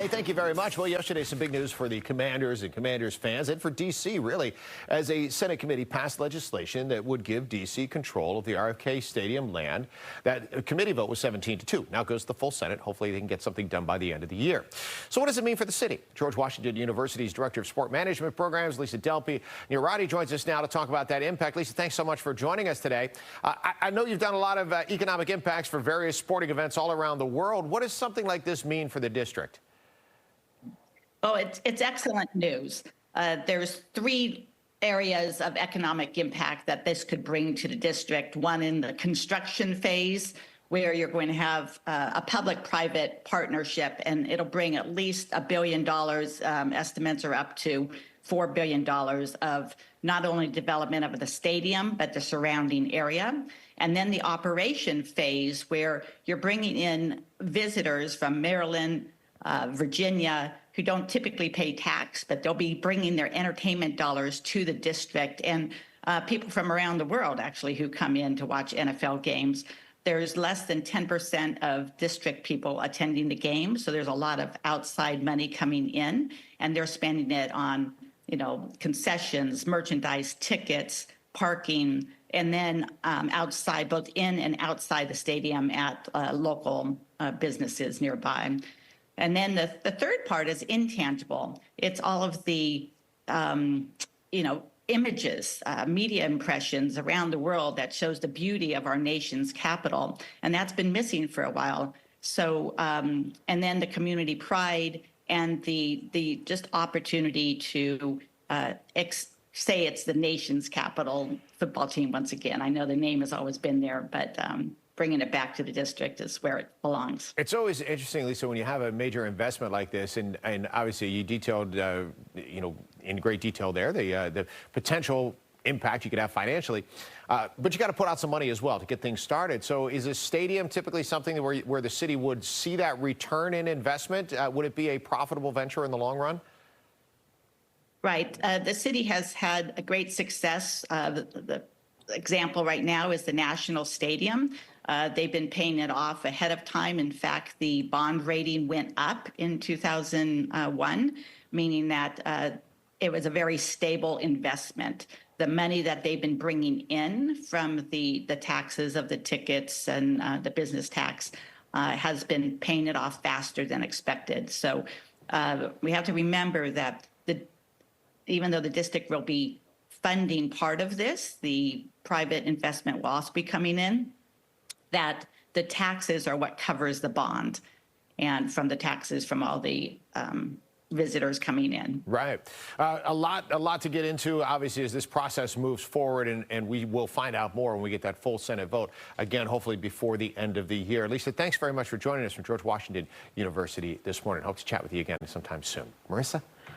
Hey, thank you very much. Well, yesterday, some big news for the Commanders and Commanders fans and for D.C., really, as a Senate committee passed legislation that would give D.C. control of the RFK Stadium land. That committee vote was 17-2. Now it goes to the full Senate. Hopefully, they can get something done by the end of the year. So what does it mean for the city? George Washington University's Director of Sport Management Programs, Lisa Delpy Neirotti, joins us now to talk about that impact. Lisa, thanks so much for joining us today. I know you've done a lot of economic impacts for various sporting events all around the world. What does something like this mean for the district? Oh, it's excellent news. There's three areas of economic impact that this could bring to the district. One in the construction phase, where you're going to have a public-private partnership, and it'll bring at least $1 billion. Estimates are up to $4 billion of not only development of the stadium, but the surrounding area. And then the operation phase, where you're bringing in visitors from Maryland, Virginia, who don't typically pay tax, but they'll be bringing their entertainment dollars to the district, and people from around the world, actually, who come in to watch NFL games. There's less than 10% of district people attending the game, so there's a lot of outside money coming in, and they're spending it on, concessions, merchandise, tickets, parking, and then outside, both in and outside the stadium at local businesses nearby. And then the third part is intangible. It's all of the, images, media impressions around the world that shows the beauty of our nation's capital. And that's been missing for a while. So, and then the community pride and the just opportunity to say it's the nation's capital football team once again. I know the name has always been there, but bringing it back to the district is where it belongs. It's always interesting, Lisa, when you have a major investment like this, and obviously you detailed, in great detail there, the potential impact you could have financially, but you got to put out some money as well to get things started. So is a stadium typically something where the city would see that return in investment? Would it be a profitable venture in the long run? Right. The city has had a great success. The example right now is the National Stadium. They've been paying it off ahead of time. In fact, the bond rating went up in 2001, meaning that it was a very stable investment. The money that they've been bringing in from the taxes of the tickets and the business tax has been paying it off faster than expected. So we have to remember that even though the district will be funding part of this, the private investment will also be coming in, that the taxes are what covers the bond, and from the taxes from all the visitors coming in. Right. A lot to get into, obviously, as this process moves forward, and we will find out more when we get that full Senate vote, again, hopefully before the end of the year. Lisa, thanks very much for joining us from George Washington University this morning. Hope to chat with you again sometime soon. Marissa?